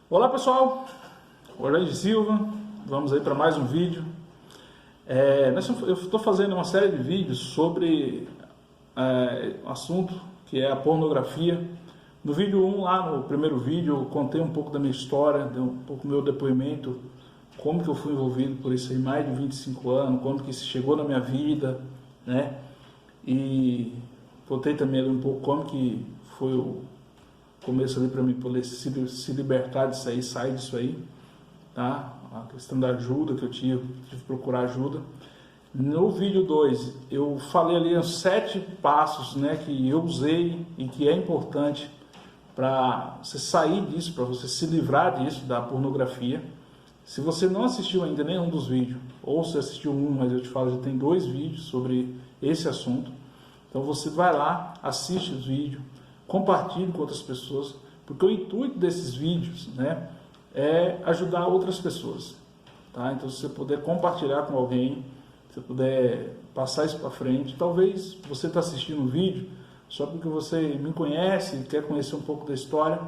Olá pessoal, Orlando Silva, vamos aí para mais um vídeo. Eu estou fazendo uma série de vídeos sobre um assunto que é a pornografia. No vídeo 1, lá no primeiro vídeo, eu contei um pouco da minha história, dei um pouco do meu depoimento, como que eu fui envolvido por isso aí, mais de 25 anos, como que isso chegou na minha vida, né? E contei também ali um pouco como que foi o começo ali para mim poder se libertar disso aí, sair disso aí, tá? A questão da ajuda que eu tive que procurar ajuda. No vídeo 2 eu falei ali os 7 passos, né, que eu usei e que é importante para você sair disso, para você se livrar disso, da pornografia. Se você não assistiu ainda nenhum dos vídeos, ou se assistiu um, mas eu te falo, já tem 2 vídeos sobre esse assunto. Então você vai lá, assiste os vídeos, compartilhe com outras pessoas, porque o intuito desses vídeos, né, é ajudar outras pessoas, tá? Então se você puder compartilhar com alguém, se você puder passar isso para frente, talvez você está assistindo um vídeo só porque você me conhece, quer conhecer um pouco da história,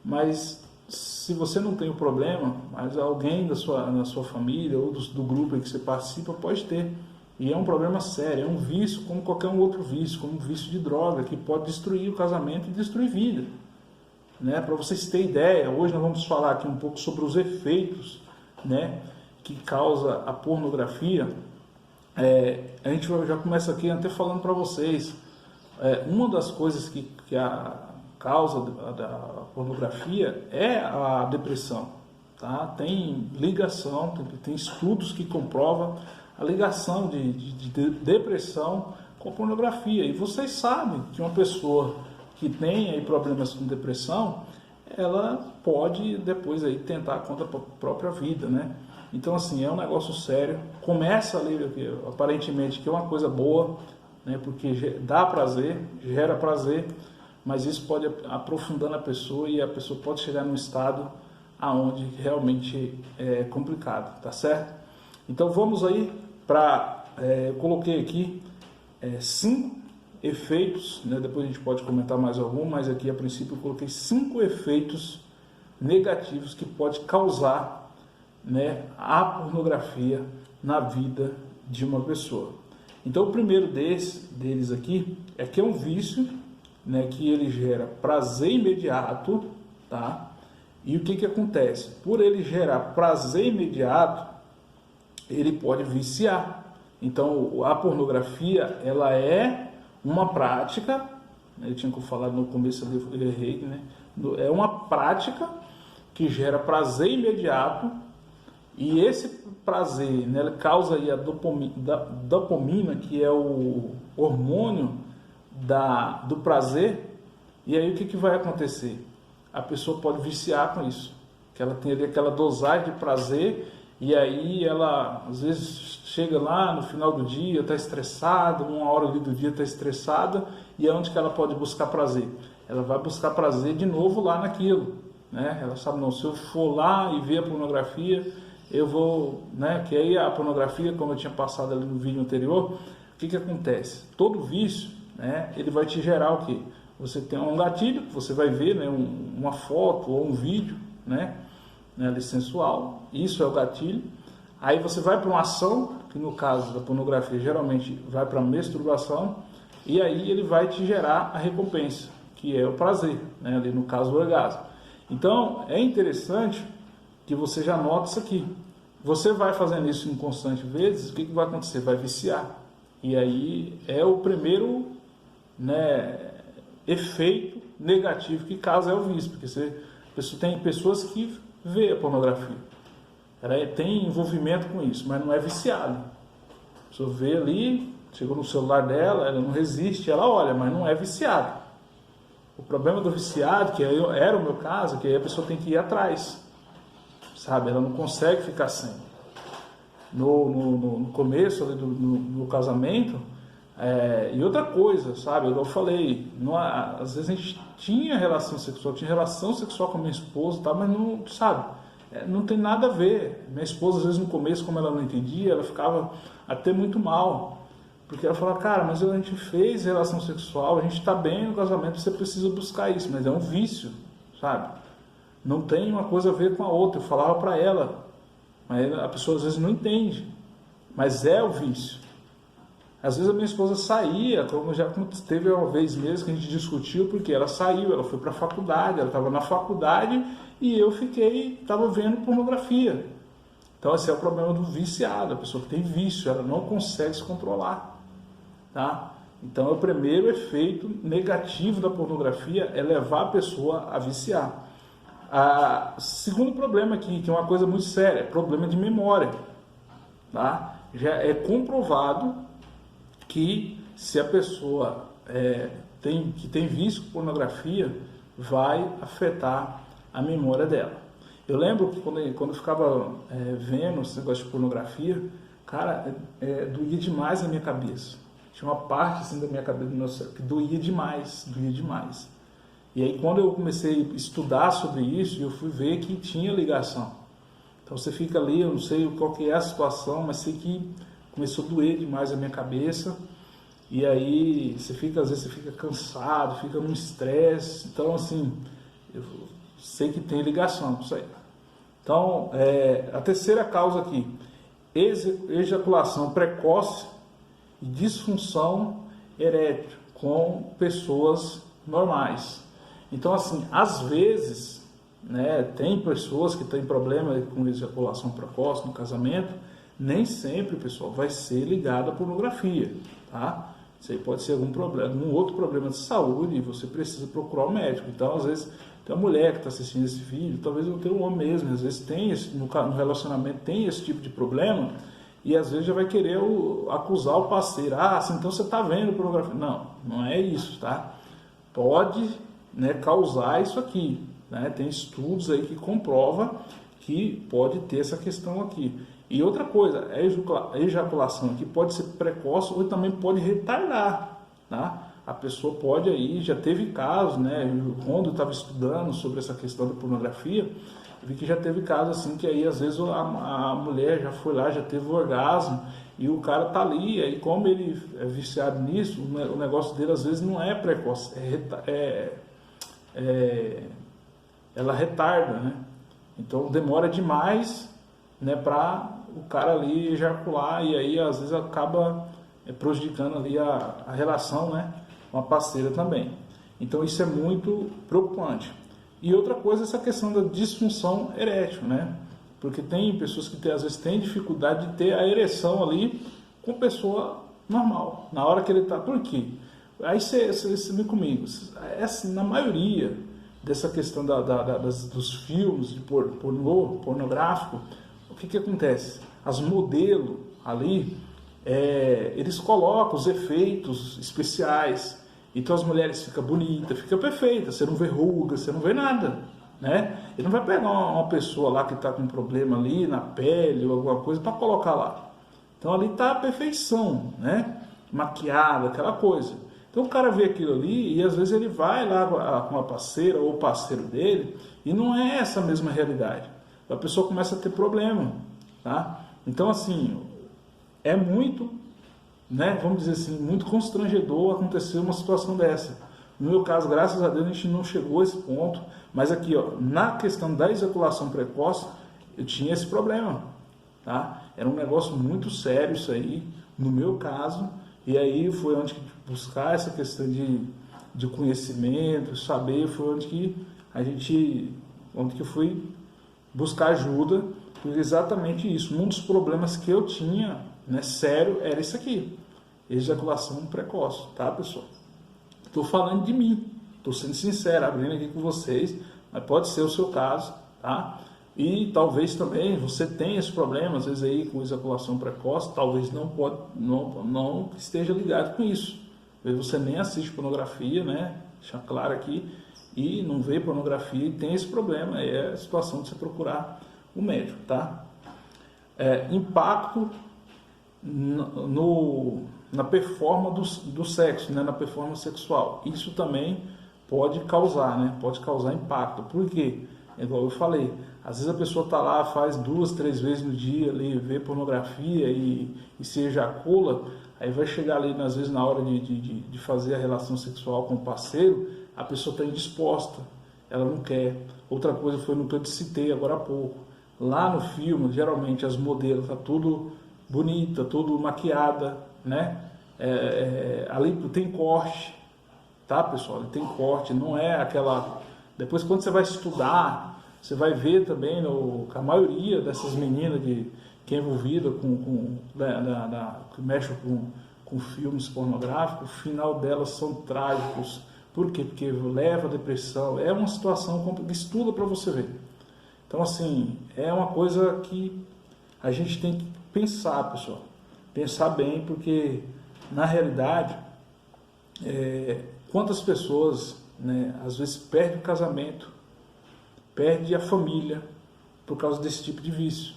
mas se você não tem o problema, mas alguém na sua família ou do grupo em que você participa pode ter. E é um problema sério, é um vício como qualquer um outro vício, como um vício de droga, que pode destruir o casamento e destruir vida. Né? Para vocês terem ideia, hoje nós vamos falar aqui um pouco sobre os efeitos, né, que causa a pornografia. A gente já começa aqui até falando para vocês, uma das coisas que a causa da pornografia é a depressão. Tá? Tem ligação, tem estudos que comprovam a ligação de depressão com pornografia. E vocês sabem que uma pessoa que tem aí problemas com depressão, ela pode depois aí tentar contra a própria vida, né? Então assim, é um negócio sério. Começa ali, aparentemente, que é uma coisa boa, né? Porque dá prazer, gera prazer, mas isso pode aprofundar na pessoa e a pessoa pode chegar num estado aonde realmente é complicado, tá certo? Então vamos aí para, eu coloquei aqui 5 efeitos, né? Depois a gente pode comentar mais algum, mas aqui a princípio eu coloquei 5 efeitos negativos que pode causar, né, a pornografia na vida de uma pessoa. Então o primeiro deles aqui é que é um vício, né, que ele gera prazer imediato, tá? E o que acontece? Por ele gerar prazer imediato, ele pode viciar. Então a pornografia, ela é uma prática, eu tinha que falar no começo, eu errei, né? É uma prática que gera prazer imediato, e esse prazer, né, ele causa aí a dopamina, que é o hormônio do prazer. E aí o que vai acontecer? A pessoa pode viciar com isso, que ela tem ali aquela dosagem de prazer. E aí ela, às vezes, chega lá no final do dia, está estressada, uma hora ali do dia está estressada, e é onde que ela pode buscar prazer? Ela vai buscar prazer de novo lá naquilo, né? Ela sabe, não, se eu for lá e ver a pornografia, eu vou, né? Que aí a pornografia, como eu tinha passado ali no vídeo anterior, o que acontece? Todo vício, né, ele vai te gerar o quê? Você tem um gatilho, você vai ver, né, uma foto ou um vídeo, né, sensual, isso é o gatilho. Aí você vai para uma ação, que no caso da pornografia geralmente vai para a masturbação, e aí ele vai te gerar a recompensa, que é o prazer, né, ali no caso o orgasmo. Então é interessante que você já note isso aqui. Você vai fazendo isso em constantes vezes, o que vai acontecer? Vai viciar. E aí é o primeiro, né, efeito negativo que causa é o vício, porque tem pessoas que vê a pornografia, ela tem envolvimento com isso, mas não é viciado. A pessoa vê ali, chegou no celular dela, ela não resiste, ela olha, mas não é viciado. O problema do viciado, que era o meu caso, que aí a pessoa tem que ir atrás, sabe? Ela não consegue ficar sem. No começo ali do casamento, e outra coisa, sabe? Eu falei, às vezes a gente tinha relação sexual com a minha esposa, tá? Mas não, sabe? Não tem nada a ver. Minha esposa, às vezes no começo, como ela não entendia, ela ficava até muito mal. Porque ela falava, cara, mas a gente fez relação sexual, a gente está bem no casamento, você precisa buscar isso. Mas é um vício, sabe? não tem uma coisa a ver com a outra. Eu falava para ela, mas a pessoa às vezes não entende, mas é o vício. Às vezes a minha esposa saía, como já teve uma vez mesmo que a gente discutiu, porque ela saiu, ela foi para a faculdade, ela estava na faculdade e eu estava vendo pornografia. Então esse é o problema do viciado, a pessoa que tem vício, ela não consegue se controlar, tá? Então o primeiro efeito negativo da pornografia é levar a pessoa a viciar. Segundo problema aqui, que é uma coisa muito séria, é problema de memória, tá? Já é comprovado que se a pessoa tem vício com pornografia, vai afetar a memória dela. Eu lembro que quando eu ficava vendo esse negócio de pornografia, cara, doía demais na minha cabeça. Tinha uma parte assim da minha cabeça, do meu cérebro, que doía demais. E aí quando eu comecei a estudar sobre isso, eu fui ver que tinha ligação. Então você fica ali, eu não sei qual que é a situação, mas sei que começou a doer demais a minha cabeça. E aí às vezes você fica cansado, fica num estresse. Então assim, eu sei que tem ligação com isso aí. Então, a terceira causa aqui, ejaculação precoce e disfunção erétil com pessoas normais. Então, assim, às vezes, né, tem pessoas que têm problema com ejaculação precoce no casamento, nem sempre, pessoal, vai ser ligado à pornografia, tá? Isso aí pode ser algum outro problema de saúde e você precisa procurar um médico. Então, às vezes, tem uma mulher que está assistindo esse vídeo, talvez não tenha um homem mesmo, às vezes tem no relacionamento tem esse tipo de problema e às vezes já vai querer acusar o parceiro. Assim, então você está vendo pornografia. Não, não é isso, tá? Pode, né, causar isso aqui, né? Tem estudos aí que comprovam que pode ter essa questão aqui. E outra coisa, a ejaculação aqui pode ser precoce ou também pode retardar, tá? A pessoa pode aí, já teve casos, né? Quando eu estava estudando sobre essa questão da pornografia, eu vi que já teve casos assim que aí às vezes a mulher já foi lá, já teve o orgasmo e o cara tá ali, aí como ele é viciado nisso, o negócio dele às vezes não é precoce, ela retarda, né? Então demora demais, né, para o cara ali ejacular e aí às vezes acaba prejudicando ali a relação, né, com a parceira também. Então isso é muito preocupante. E outra coisa é essa questão da disfunção erétil, né? Porque tem pessoas que às vezes têm dificuldade de ter a ereção ali com pessoa normal, na hora que ele está. Por quê? Aí você vem comigo, assim, na maioria dessa questão dos filmes de pornográfico, o que acontece? As modelos ali, eles colocam os efeitos especiais, então as mulheres ficam bonitas, ficam perfeitas, você não vê ruga, você não vê nada, né? Ele não vai pegar uma pessoa lá que está com um problema ali na pele ou alguma coisa para colocar lá. Então ali está a perfeição, né? Maquiada, aquela coisa. Então o cara vê aquilo ali e às vezes ele vai lá com a parceira ou o parceiro dele e não é essa a mesma realidade. A pessoa começa a ter problema, tá? Então assim, é muito, né, vamos dizer assim, muito constrangedor acontecer uma situação dessa. No meu caso, graças a Deus, a gente não chegou a esse ponto, mas aqui, ó, na questão da ejaculação precoce, eu tinha esse problema, tá? Era um negócio muito sério isso aí, no meu caso, e aí foi onde que buscar essa questão de conhecimento, saber, foi onde que eu fui buscar ajuda, por exatamente isso. Um dos problemas que eu tinha, né, sério, era isso aqui, ejaculação precoce, tá, pessoal? Estou falando de mim, estou sendo sincero, abrindo aqui com vocês, mas pode ser o seu caso, tá? E talvez também você tenha esse problema, às vezes aí com ejaculação precoce, talvez não esteja ligado com isso. Às vezes você nem assiste pornografia, né? Deixa claro aqui, e não vê pornografia e tem esse problema, é a situação de você procurar o médico, tá? Impacto na performance do sexo, né, na performance sexual. Isso também pode causar, né, pode causar impacto. Por quê? Igual eu falei, às vezes a pessoa está lá, faz 2, 3 vezes no dia, ali, vê pornografia e se ejacula, aí vai chegar ali, às vezes na hora de fazer a relação sexual com o parceiro, a pessoa está indisposta. ela não quer. Outra coisa foi no que eu te citei agora há pouco. Lá no filme, geralmente as modelos tá tudo bonita, tudo maquiada, né? Ali tem corte, tá, pessoal? Tem corte, não é aquela... Depois, quando você vai estudar, você vai ver também que a maioria dessas meninas que é envolvida que mexe com filmes pornográficos, o final delas são trágicos. Por quê? Porque leva a depressão. É uma situação complicada. Estuda para você ver. Então, assim, é uma coisa que a gente tem que pensar, pessoal. Pensar bem, porque, na realidade, quantas pessoas, né, às vezes perdem o casamento, perdem a família por causa desse tipo de vício.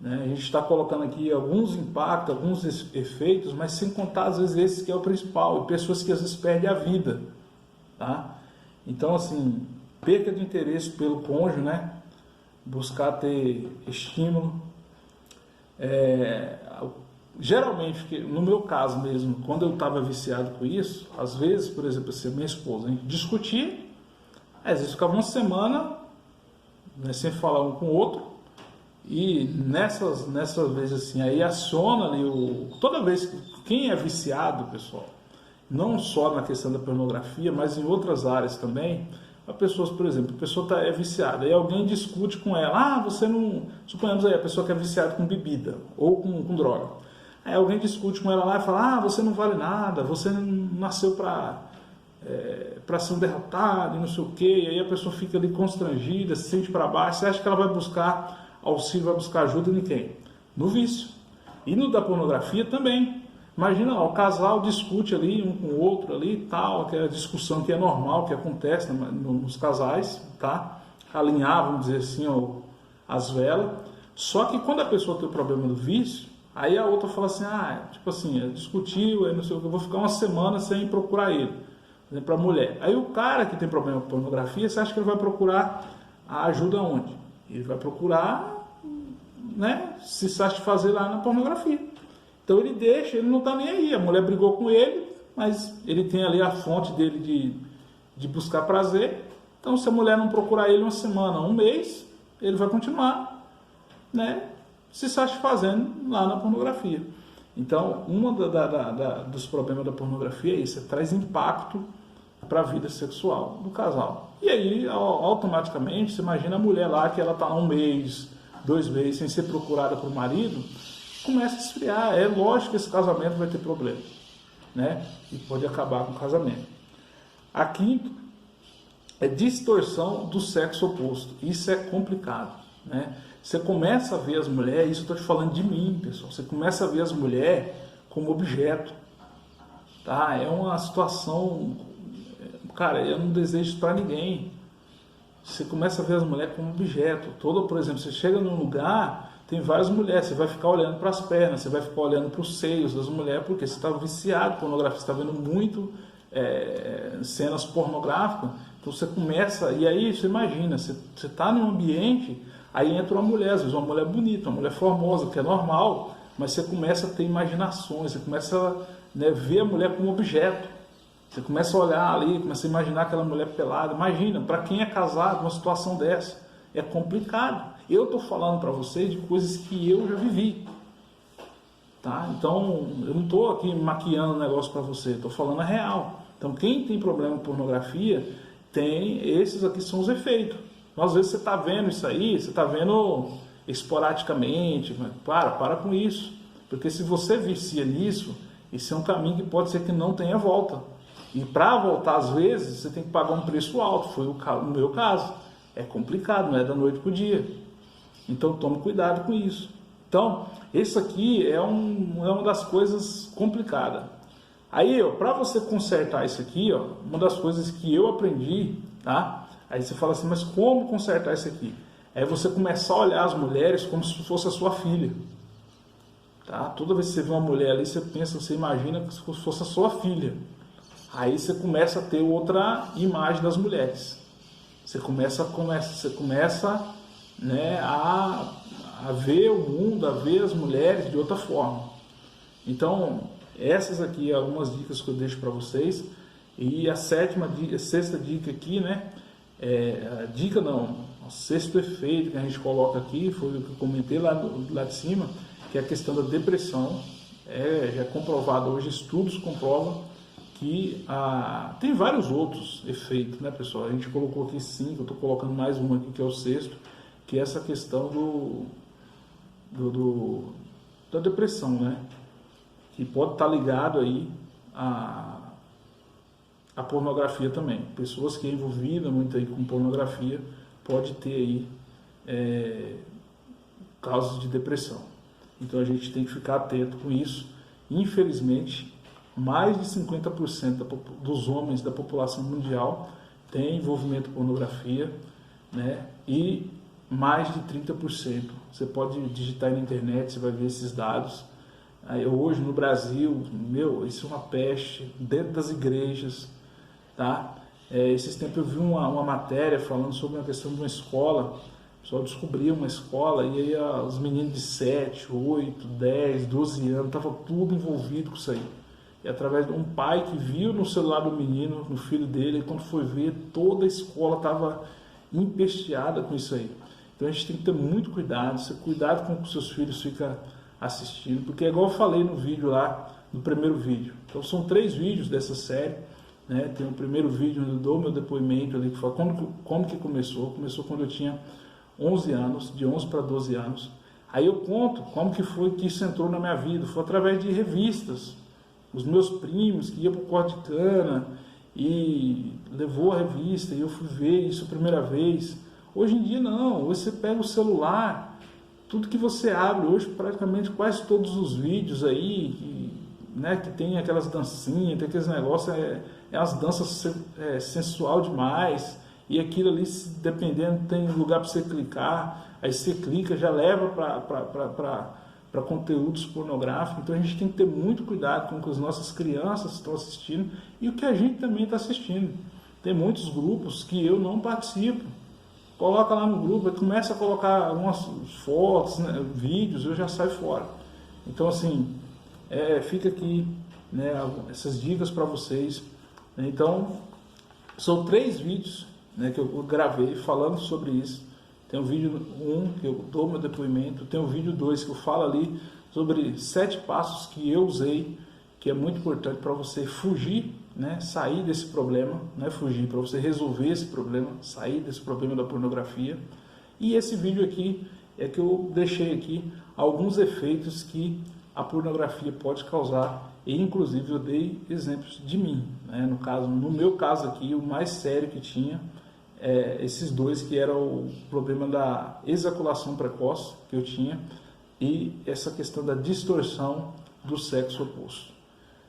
Né? A gente está colocando aqui alguns impactos, alguns efeitos, mas sem contar, às vezes, esse que é o principal. E pessoas que, às vezes, perdem a vida. Tá? Então, assim, perca de interesse pelo cônjuge, né? Buscar ter estímulo. Geralmente, no meu caso mesmo, quando eu estava viciado com isso, às vezes, por exemplo, assim, minha esposa, a gente discutia, às vezes ficava uma semana, né, sem falar um com o outro, e nessas vezes assim, aí aciona ali toda vez que quem é viciado, pessoal, não só na questão da pornografia, mas em outras áreas também, a pessoa, por exemplo, a pessoa é viciada, aí alguém discute com ela, você não... Suponhamos aí, a pessoa que é viciada com bebida ou com droga. Aí alguém discute com ela lá e fala, você não vale nada, você não nasceu para ser um derrotado e não sei o quê. E aí a pessoa fica ali constrangida, se sente para baixo, você acha que ela vai buscar auxílio, vai buscar ajuda em quem? No vício. E no da pornografia também. Imagina, o casal discute ali um com o outro ali e tal, aquela discussão que é normal, que acontece nos casais, tá? Alinhar, vamos dizer assim, as velas. Só que quando a pessoa tem o problema do vício, aí a outra fala assim, tipo assim, discutiu, aí não sei o que, eu vou ficar uma semana sem procurar ele. Por exemplo, a mulher. Aí o cara que tem problema com pornografia, você acha que ele vai procurar a ajuda onde? Ele vai procurar, né, se satisfazer lá na pornografia. Então ele deixa, ele não está nem aí. A mulher brigou com ele, mas ele tem ali a fonte dele de buscar prazer. Então se a mulher não procurar ele uma semana, um mês, ele vai continuar, né, se satisfazendo lá na pornografia. Então, dos problemas da pornografia é isso, traz impacto para a vida sexual do casal. E aí, automaticamente, você imagina a mulher lá que ela está um mês, 2 meses sem ser procurada por marido, começa a esfriar. É lógico que esse casamento vai ter problema, né? E pode acabar com o casamento. A quinta é distorção do sexo oposto. Isso é complicado, né? Você começa a ver as mulheres, isso eu estou te falando de mim, pessoal. Você começa a ver as mulheres como objeto, tá? É uma situação, cara, eu não desejo isso para ninguém. Você começa a ver as mulheres como objeto. Por exemplo, você chega num lugar, tem várias mulheres, você vai ficar olhando para as pernas, você vai ficar olhando para os seios das mulheres, porque você está viciado em pornografia, você está vendo muito cenas pornográficas. Então você começa, e aí você imagina, você está num ambiente, aí entra uma mulher, às vezes uma mulher bonita, uma mulher formosa, que é normal, mas você começa a ter imaginações, você começa a ver a mulher como objeto. Você começa a olhar ali, começa a imaginar aquela mulher pelada. Imagina, para quem é casado, uma situação dessa, é complicado. Eu estou falando para vocês de coisas que eu já vivi. Tá? Então, eu não estou aqui maquiando o negócio para você, estou falando a real. Então, quem tem problema com pornografia, esses aqui são os efeitos. Então, às vezes você está vendo isso aí, você está vendo esporadicamente, mas para com isso. Porque se você vicia nisso, esse é um caminho que pode ser que não tenha volta. E para voltar, às vezes, você tem que pagar um preço alto. Foi o meu caso. É complicado, não é da noite para o dia. Então, tome cuidado com isso. Então, isso aqui é uma das coisas complicadas. Aí, para você consertar isso aqui, uma das coisas que eu aprendi, tá? Aí você fala assim, mas como consertar isso aqui? É você começar a olhar as mulheres como se fosse a sua filha. Tá? Toda vez que você vê uma mulher ali, você pensa, você imagina como se fosse a sua filha. Aí você começa a ter outra imagem das mulheres. Você começa né, a ver o mundo, a ver as mulheres de outra forma. Então, essas aqui são algumas dicas que eu deixo para vocês. E a sexta dica aqui, né, A dica não, o sexto efeito que a gente coloca aqui, foi o que eu comentei lá de cima, que é a questão da depressão. Já é comprovado hoje, estudos comprovam que tem vários outros efeitos, né, pessoal? A gente colocou aqui 5, eu estou colocando mais um aqui que é o sexto, que é essa questão da depressão, né? Que pode estar ligado aí a pornografia também. Pessoas que é envolvidas muito aí com pornografia pode ter aí causas de depressão. Então a gente tem que ficar atento com isso. Infelizmente, mais de 50% dos homens da população mundial tem envolvimento com pornografia, né? E mais de 30%. Você pode digitar aí na internet, você vai ver esses dados. Hoje no Brasil, isso é uma peste dentro das igrejas, tá? Esses tempos eu vi uma matéria falando sobre uma questão de uma escola. O pessoal descobriu uma escola e aí os meninos de 7, 8, 10, 12 anos estavam tudo envolvido com isso aí. E através de um pai que viu no celular do menino, no filho dele, e quando foi ver, toda a escola estava empesteada com isso aí. Então a gente tem que ter muito cuidado, cuidado com o que os seus filhos ficam assistindo, porque é igual eu falei no vídeo lá, no primeiro vídeo. Então são 3 vídeos dessa série, né? Tem o primeiro vídeo onde eu dou meu depoimento ali, que fala como que começou. Começou quando eu tinha 11 anos, de 11 para 12 anos. Aí eu conto como que foi que isso entrou na minha vida. Foi através de revistas. Os meus primos que iam para o corte de cana e levou a revista e eu fui ver isso a primeira vez. Hoje em dia não, hoje você pega o celular, tudo que você abre hoje, praticamente quase todos os vídeos aí, que tem aquelas dancinhas, tem aqueles negócios, as danças sensual demais, e aquilo ali, dependendo, tem lugar para você clicar, aí você clica, já leva para conteúdos pornográficos. Então a gente tem que ter muito cuidado com o que as nossas crianças estão assistindo e o que a gente também está assistindo. Tem muitos grupos que eu não participo. Coloca lá no grupo, começa a colocar algumas fotos, né, vídeos, eu já saio fora. Então assim, fica aqui, né, essas dicas para vocês. Então, são 3 vídeos, né, que eu gravei falando sobre isso. Tem o vídeo 1 que eu dou meu depoimento, tem o vídeo 2 que eu falo ali sobre 7 passos que eu usei, que é muito importante para você fugir, né, sair desse problema, não é fugir, para você resolver esse problema, sair desse problema da pornografia. E esse vídeo aqui é que eu deixei aqui alguns efeitos que a pornografia pode causar, e inclusive eu dei exemplos de mim, né? No meu caso aqui, o mais sério que tinha, esses 2 que era o problema da ejaculação precoce que eu tinha e essa questão da distorção do sexo oposto.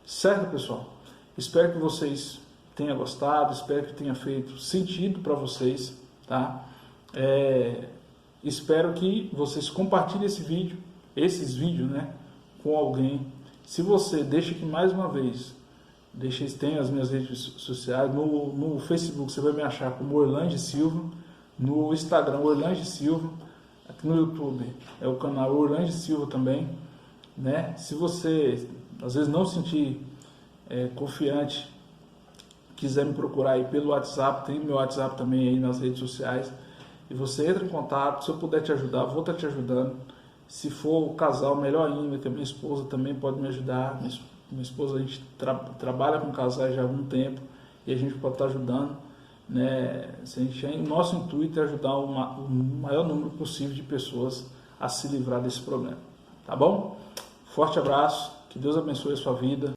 Certo, pessoal? Espero que vocês tenham gostado, espero que tenha feito sentido para vocês, tá? Espero que vocês compartilhem esses vídeos, né, com alguém. Se você, deixa aqui mais uma vez, tem as minhas redes sociais, no Facebook você vai me achar como Orlange Silva, no Instagram Orlange Silva, aqui no YouTube é o canal Orlange Silva também, né? Se você às vezes não sentir confiante, quiser me procurar aí pelo WhatsApp, tem meu WhatsApp também aí nas redes sociais, e você entra em contato. Se eu puder te ajudar, vou estar te ajudando. Se for o casal, melhor ainda, que a minha esposa também pode me ajudar. Minha esposa, a gente trabalha com casais já há algum tempo e a gente pode estar ajudando, né? Nosso intuito é ajudar o maior número possível de pessoas a se livrar desse problema, tá bom? Forte abraço, que Deus abençoe a sua vida.